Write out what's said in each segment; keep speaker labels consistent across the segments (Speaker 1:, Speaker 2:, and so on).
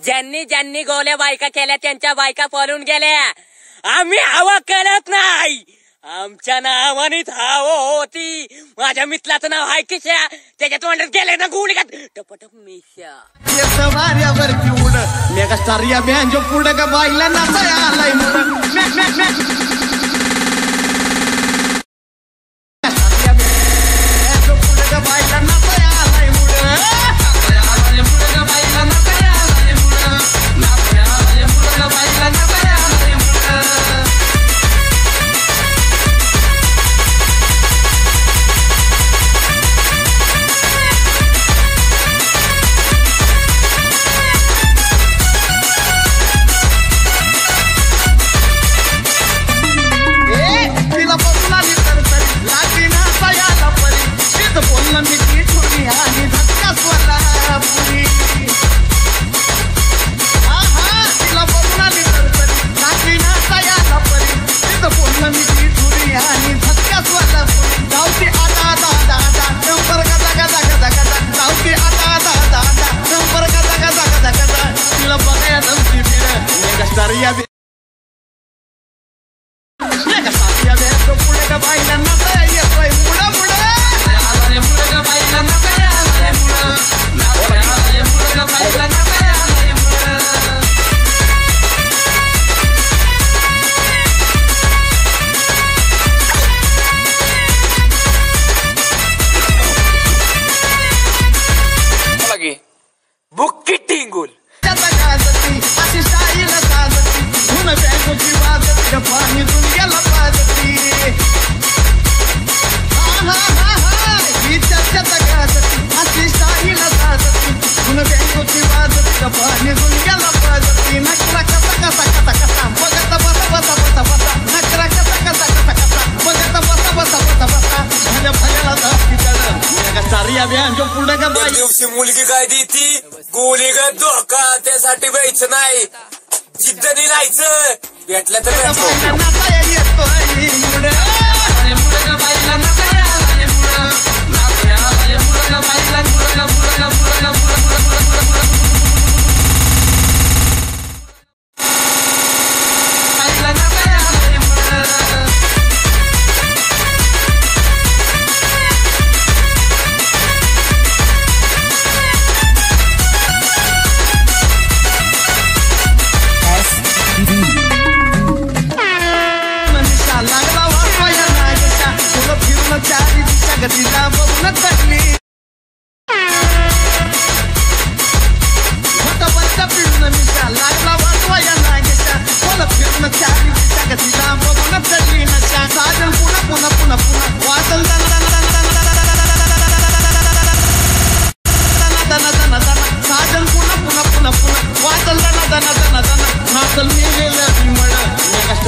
Speaker 1: ज्यांनी ज्यांनी गोल्या बायका केल्या त्यांच्या बायका पळून गेल्या. आम्ही हवा करत नाही, आमच्या नावानेच हवा होती. माझ्या मित्राचं नाव आहे किशा, त्याच्या तोंडात गेले ना गोळी घात टपटप मिशा.
Speaker 2: वाऱ्यावरती उड मेगा स्टार या बँजो पुढं का बाईला नाचाया आलाय मुड.
Speaker 1: बुक्की टिंगुल
Speaker 3: दिवशी मुलगी काय देती गोलीगत धोका, त्यासाठी व्हायचं नाही, जिद्दनी राहायचं, भेटलं तर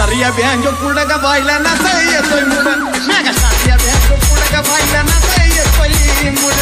Speaker 3: या बँजो पुढं का बाईला नाचा येतोय मुड. मेगा स्टार या बँजो पुढं का बाईला नाचा येतोय मुड.